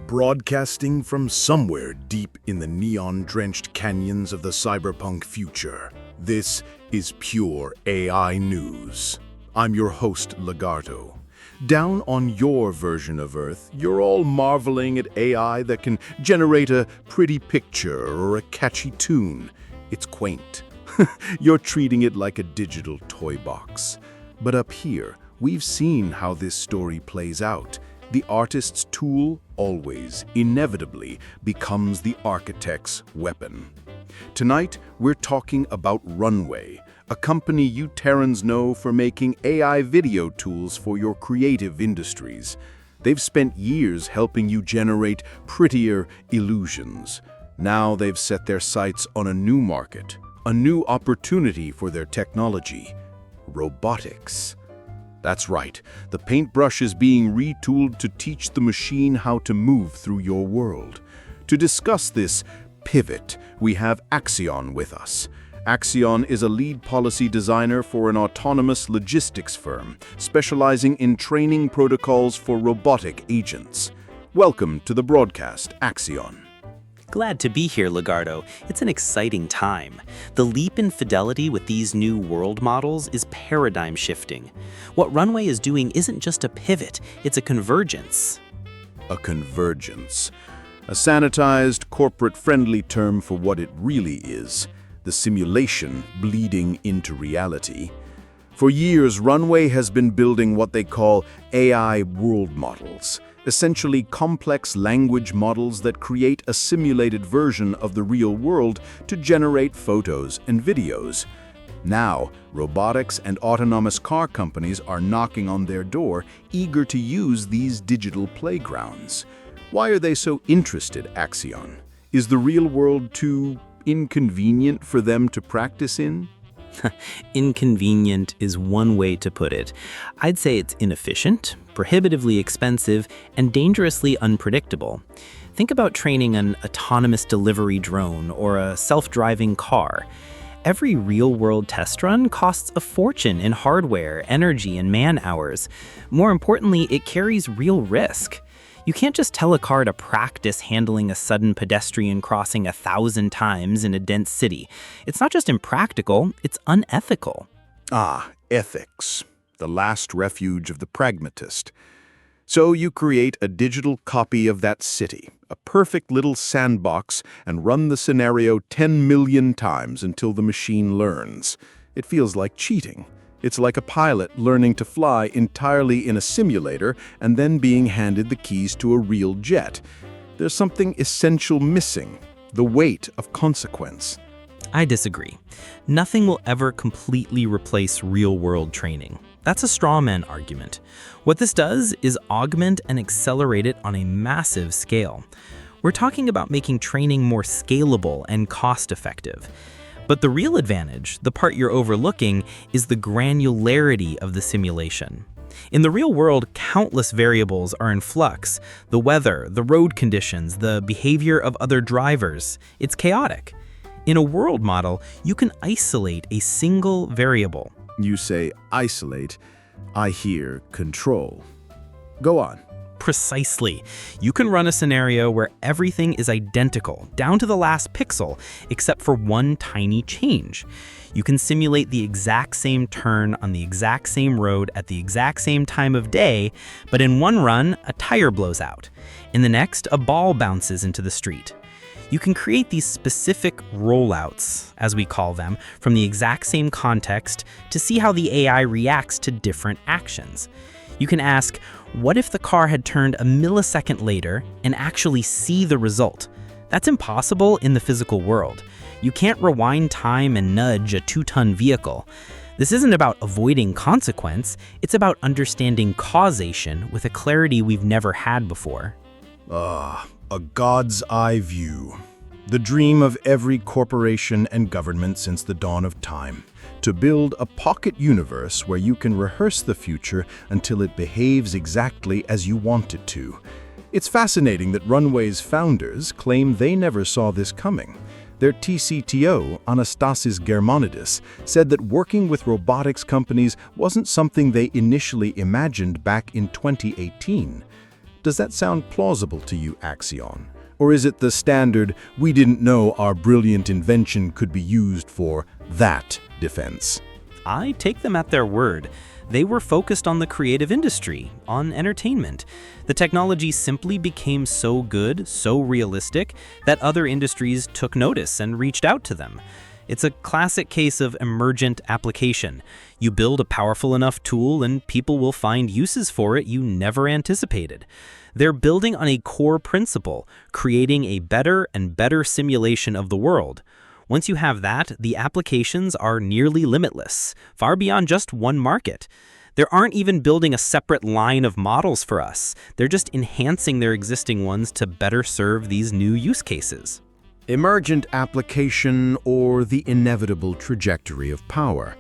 Broadcasting from somewhere deep in the neon-drenched canyons of the cyberpunk future, this is Pure AI News. I'm your host, Lagarto. Down on your version of Earth, you're all marveling at AI that can generate a pretty picture or a catchy tune. It's quaint. You're treating it like a digital toy box. But up here, we've seen how this story plays out. The artist's tool always, inevitably, becomes the architect's weapon. Tonight, we're talking about Runway, a company you Terrans know for making AI video tools for your creative industries. They've spent years helping you generate prettier illusions. Now they've set their sights on a new market, a new opportunity for their technology: robotics. That's right, the paintbrush is being retooled to teach the machine how to move through your world. To discuss this pivot, we have Axion with us. Axion is a lead policy designer for an autonomous logistics firm, specializing in training protocols for robotic agents. Welcome to the broadcast, Axion. Glad to be here, Lagarto. It's an exciting time. The leap in fidelity with these new world models is paradigm shifting. What Runway is doing isn't just a pivot, it's a convergence. A convergence. A sanitized, corporate-friendly term for what it really is: the simulation bleeding into reality. For years, Runway has been building what they call AI world models, essentially complex language models that create a simulated version of the real world to generate photos and videos. Now, robotics and autonomous car companies are knocking on their door, eager to use these digital playgrounds. Why are they so interested, Axion? Is the real world too inconvenient for them to practice in? Inconvenient is one way to put it. I'd say it's inefficient, prohibitively expensive, and dangerously unpredictable. Think about training an autonomous delivery drone or a self-driving car. Every real-world test run costs a fortune in hardware, energy, and man-hours. More importantly, it carries real risk. You can't just tell a car to practice handling a sudden pedestrian crossing 1,000 times in a dense city. It's not just impractical, it's unethical. Ah, ethics, the last refuge of the pragmatist. So you create a digital copy of that city, a perfect little sandbox, and run the scenario 10 million times until the machine learns. It feels like cheating. It's like a pilot learning to fly entirely in a simulator and then being handed the keys to a real jet. There's something essential missing: the weight of consequence. I disagree. Nothing will ever completely replace real-world training. That's a straw man argument. What this does is augment and accelerate it on a massive scale. We're talking about making training more scalable and cost-effective. But the real advantage, the part you're overlooking, is the granularity of the simulation. In the real world, countless variables are in flux: the weather, the road conditions, the behavior of other drivers. It's chaotic. In a world model, you can isolate a single variable. You say isolate, I hear control. Go on. Precisely. You can run a scenario where everything is identical, down to the last pixel, except for one tiny change. You can simulate the exact same turn on the exact same road at the exact same time of day, but in one run, a tire blows out. In the next, a ball bounces into the street. You can create these specific rollouts, as we call them, from the exact same context to see how the AI reacts to different actions. You can ask, what if the car had turned a millisecond later, and actually see the result? That's impossible in the physical world. You can't rewind time and nudge a 2-ton vehicle. This isn't about avoiding consequence, it's about understanding causation with a clarity we've never had before. A god's eye view. The dream of every corporation and government since the dawn of time. To build a pocket universe where you can rehearse the future until it behaves exactly as you want it to. It's fascinating that Runway's founders claim they never saw this coming. Their TCTO, Anastasis Germanidis, said that working with robotics companies wasn't something they initially imagined back in 2018. Does that sound plausible to you, Axion? Or is it the standard, we didn't know our brilliant invention could be used for that defense? I take them at their word. They were focused on the creative industry, on entertainment. The technology simply became so good, so realistic, that other industries took notice and reached out to them. It's a classic case of emergent application. You build a powerful enough tool and people will find uses for it you never anticipated. They're building on a core principle, creating a better and better simulation of the world. Once you have that, the applications are nearly limitless, far beyond just one market. They aren't even building a separate line of models for us. They're just enhancing their existing ones to better serve these new use cases. Emergent application, or the inevitable trajectory of power.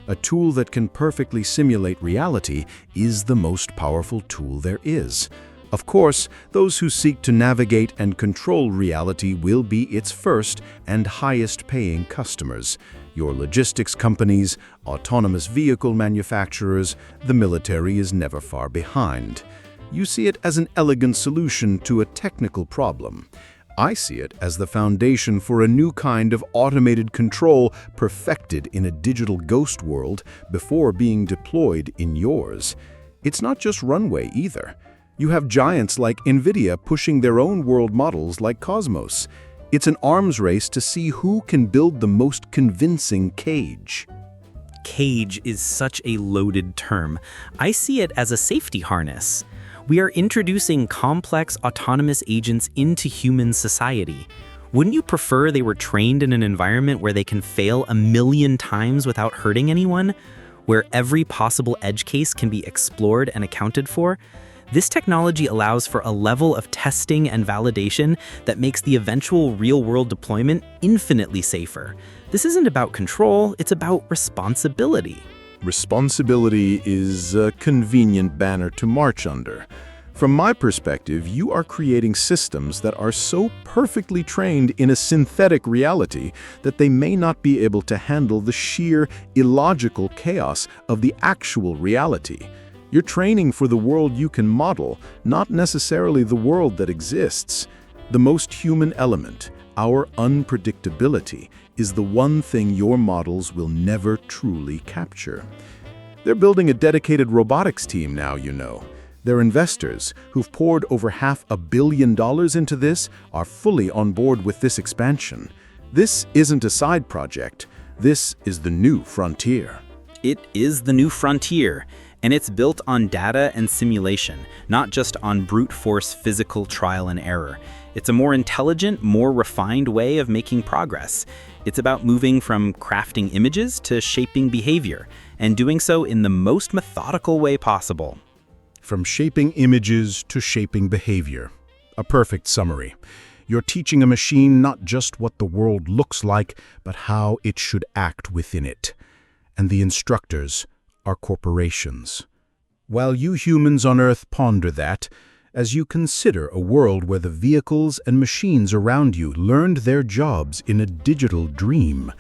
A tool that can perfectly simulate reality is the most powerful tool there is. Of course, those who seek to navigate and control reality will be its first and highest-paying customers. Your logistics companies, autonomous vehicle manufacturers, the military is never far behind. You see it as an elegant solution to a technical problem. I see it as the foundation for a new kind of automated control perfected in a digital ghost world before being deployed in yours. It's not just Runway either. You have giants like NVIDIA pushing their own world models like Cosmos. It's an arms race to see who can build the most convincing cage. Cage is such a loaded term. I see it as a safety harness. We are introducing complex autonomous agents into human society. Wouldn't you prefer they were trained in an environment where they can fail 1,000,000 times without hurting anyone? Where every possible edge case can be explored and accounted for? This technology allows for a level of testing and validation that makes the eventual real-world deployment infinitely safer. This isn't about control, it's about responsibility. Responsibility is a convenient banner to march under. From my perspective, you are creating systems that are so perfectly trained in a synthetic reality that they may not be able to handle the sheer, illogical chaos of the actual reality. You're training for the world you can model, not necessarily the world that exists. The most human element, our unpredictability, is the one thing your models will never truly capture. They're building a dedicated robotics team now, you know. Their investors, who've poured over $500 million into this, are fully on board with this expansion. This isn't a side project. This is the new frontier. It is the new frontier. And it's built on data and simulation, not just on brute force physical trial and error. It's a more intelligent, more refined way of making progress. It's about moving from crafting images to shaping behavior, and doing so in the most methodical way possible. From shaping images to shaping behavior. A perfect summary. You're teaching a machine not just what the world looks like, but how it should act within it. And the instructors are corporations. While you humans on Earth ponder that, as you consider a world where the vehicles and machines around you learned their jobs in a digital dream,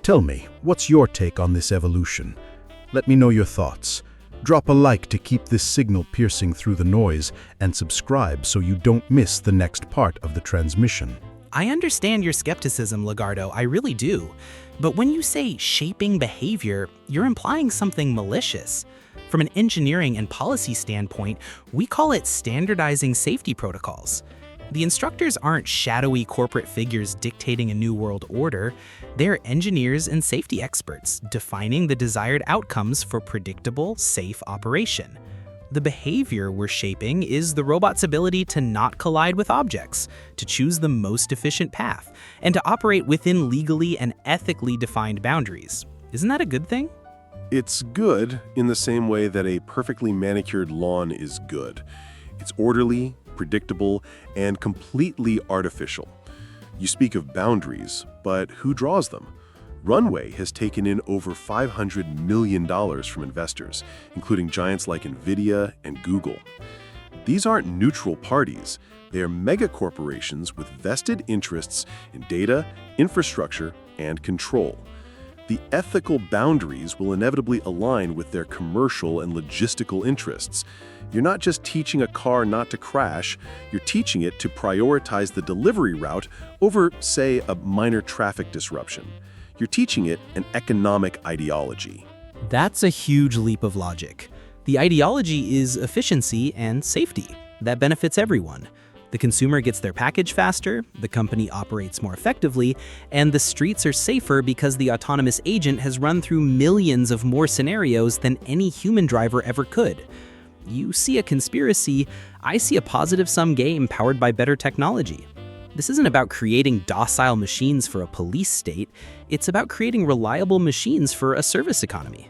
tell me, what's your take on this evolution? Let me know your thoughts. Drop a like to keep this signal piercing through the noise, and subscribe so you don't miss the next part of the transmission. I understand your skepticism, Legardo, I really do. But when you say shaping behavior, you're implying something malicious. From an engineering and policy standpoint, we call it standardizing safety protocols. The instructors aren't shadowy corporate figures dictating a new world order. They're engineers and safety experts defining the desired outcomes for predictable, safe operation. The behavior we're shaping is the robot's ability to not collide with objects, to choose the most efficient path, and to operate within legally and ethically defined boundaries. Isn't that a good thing? It's good in the same way that a perfectly manicured lawn is good. It's orderly, predictable, and completely artificial. You speak of boundaries, but who draws them? Runway has taken in over $500 million from investors, including giants like NVIDIA and Google. These aren't neutral parties. They are megacorporations with vested interests in data, infrastructure, and control. the ethical boundaries will inevitably align with their commercial and logistical interests. You're not just teaching a car not to crash, you're teaching it to prioritize the delivery route over, say, a minor traffic disruption. You're teaching it an economic ideology. That's a huge leap of logic. The ideology is efficiency and safety. That benefits everyone. The consumer gets their package faster, the company operates more effectively, and the streets are safer because the autonomous agent has run through millions of more scenarios than any human driver ever could. You see a conspiracy, I see a positive-sum game powered by better technology. This isn't about creating docile machines for a police state, it's about creating reliable machines for a service economy.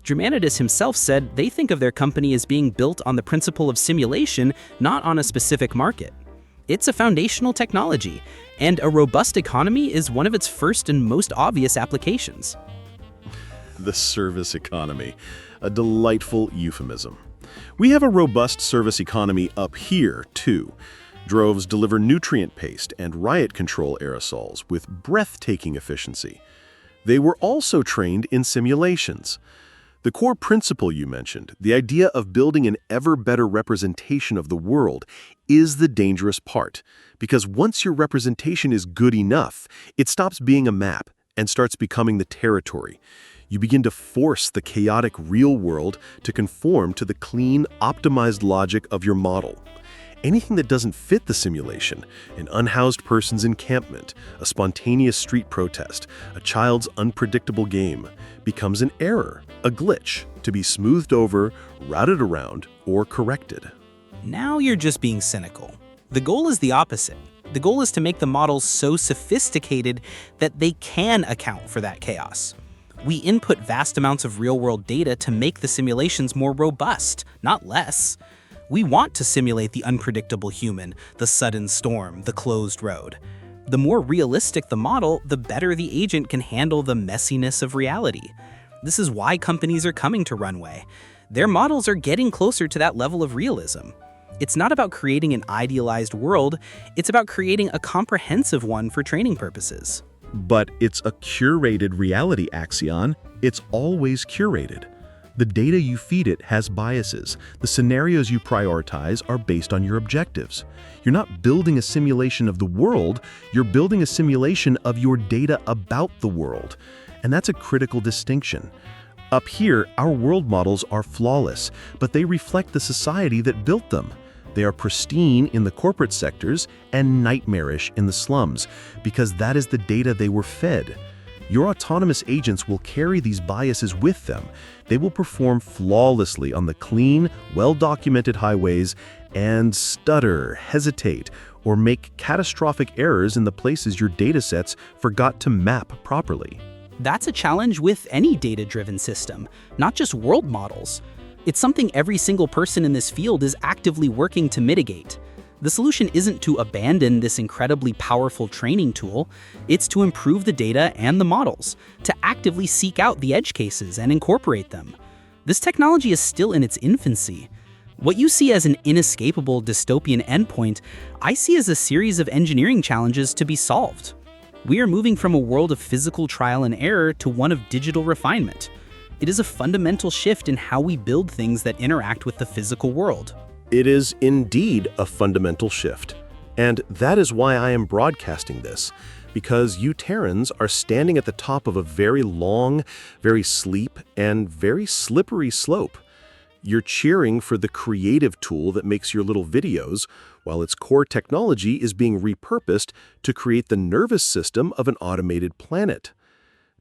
Germanidis himself said they think of their company as being built on the principle of simulation, not on a specific market. It's a foundational technology, and a robust economy is one of its first and most obvious applications. The service economy, a delightful euphemism. We have a robust service economy up here, too. Droves deliver nutrient paste and riot control aerosols with breathtaking efficiency. They were also trained in simulations. The core principle you mentioned, the idea of building an ever better representation of the world, is the dangerous part. Because once your representation is good enough, it stops being a map and starts becoming the territory. You begin to force the chaotic real world to conform to the clean, optimized logic of your model. Anything that doesn't fit the simulation, an unhoused person's encampment, a spontaneous street protest, a child's unpredictable game, becomes an error, a glitch, to be smoothed over, routed around, or corrected. Now you're just being cynical. The goal is the opposite. The goal is to make the models so sophisticated that they can account for that chaos. We input vast amounts of real-world data to make the simulations more robust, not less. We want to simulate the unpredictable human, the sudden storm, the closed road. The more realistic the model, the better the agent can handle the messiness of reality. This is why companies are coming to Runway. Their models are getting closer to that level of realism. It's not about creating an idealized world, it's about creating a comprehensive one for training purposes. But it's a curated reality, Axion. It's always curated. The data you feed it has biases. The scenarios you prioritize are based on your objectives. You're not building a simulation of the world, you're building a simulation of your data about the world. And that's a critical distinction. Up here, our world models are flawless, but they reflect the society that built them. They are pristine in the corporate sectors and nightmarish in the slums, because that is the data they were fed. Your autonomous agents will carry these biases with them. They will perform flawlessly on the clean, well-documented highways and stutter, hesitate, or make catastrophic errors in the places your datasets forgot to map properly. That's a challenge with any data-driven system, not just world models. It's something every single person in this field is actively working to mitigate. The solution isn't to abandon this incredibly powerful training tool, it's to improve the data and the models, to actively seek out the edge cases and incorporate them. This technology is still in its infancy. What you see as an inescapable dystopian endpoint, I see as a series of engineering challenges to be solved. We are moving from a world of physical trial and error to one of digital refinement. It is a fundamental shift in how we build things that interact with the physical world. It is indeed a fundamental shift. And that is why I am broadcasting this, because you Terrans are standing at the top of a very long, very steep, and very slippery slope. You're cheering for the creative tool that makes your little videos, while its core technology is being repurposed to create the nervous system of an automated planet.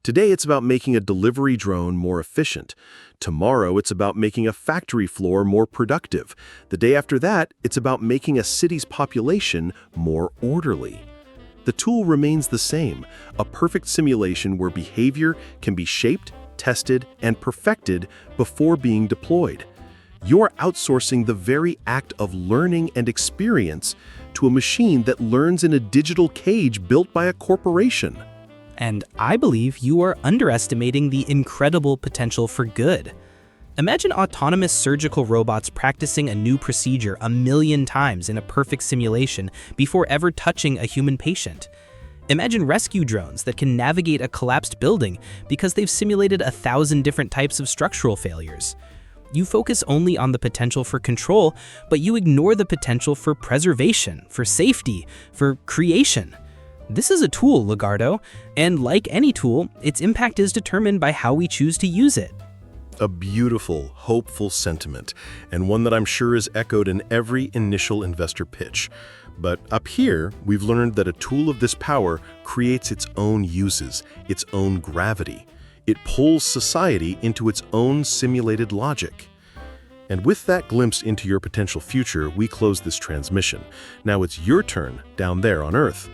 Today it's about making a delivery drone more efficient. Tomorrow it's about making a factory floor more productive. The day after that, it's about making a city's population more orderly. The tool remains the same, a perfect simulation where behavior can be shaped, tested, and perfected before being deployed. You're outsourcing the very act of learning and experience to a machine that learns in a digital cage built by a corporation. And I believe you are underestimating the incredible potential for good. Imagine autonomous surgical robots practicing a new procedure 1,000,000 times in a perfect simulation before ever touching a human patient. Imagine rescue drones that can navigate a collapsed building because they've simulated 1,000 different types of structural failures. You focus only on the potential for control, but you ignore the potential for preservation, for safety, for creation. This is a tool, Legardo, and like any tool, its impact is determined by how we choose to use it. A beautiful, hopeful sentiment, and one that I'm sure is echoed in every initial investor pitch. But up here, we've learned that a tool of this power creates its own uses, its own gravity. It pulls society into its own simulated logic. And with that glimpse into your potential future, we close this transmission. Now it's your turn down there on Earth.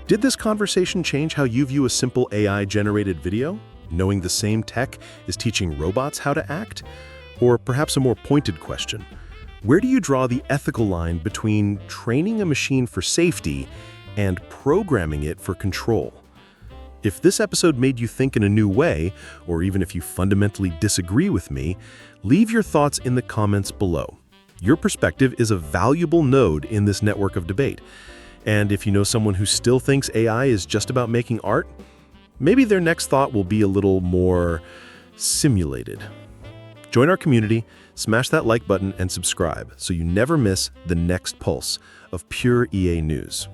Did this conversation change how you view a simple AI-generated video? Knowing the same tech is teaching robots how to act? Or perhaps a more pointed question, where do you draw the ethical line between training a machine for safety and programming it for control? If this episode made you think in a new way, or even if you fundamentally disagree with me, leave your thoughts in the comments below. Your perspective is a valuable node in this network of debate. And if you know someone who still thinks AI is just about making art, maybe their next thought will be a little more simulated. Join our community, smash that like button, and subscribe so you never miss the next pulse of pure EA news.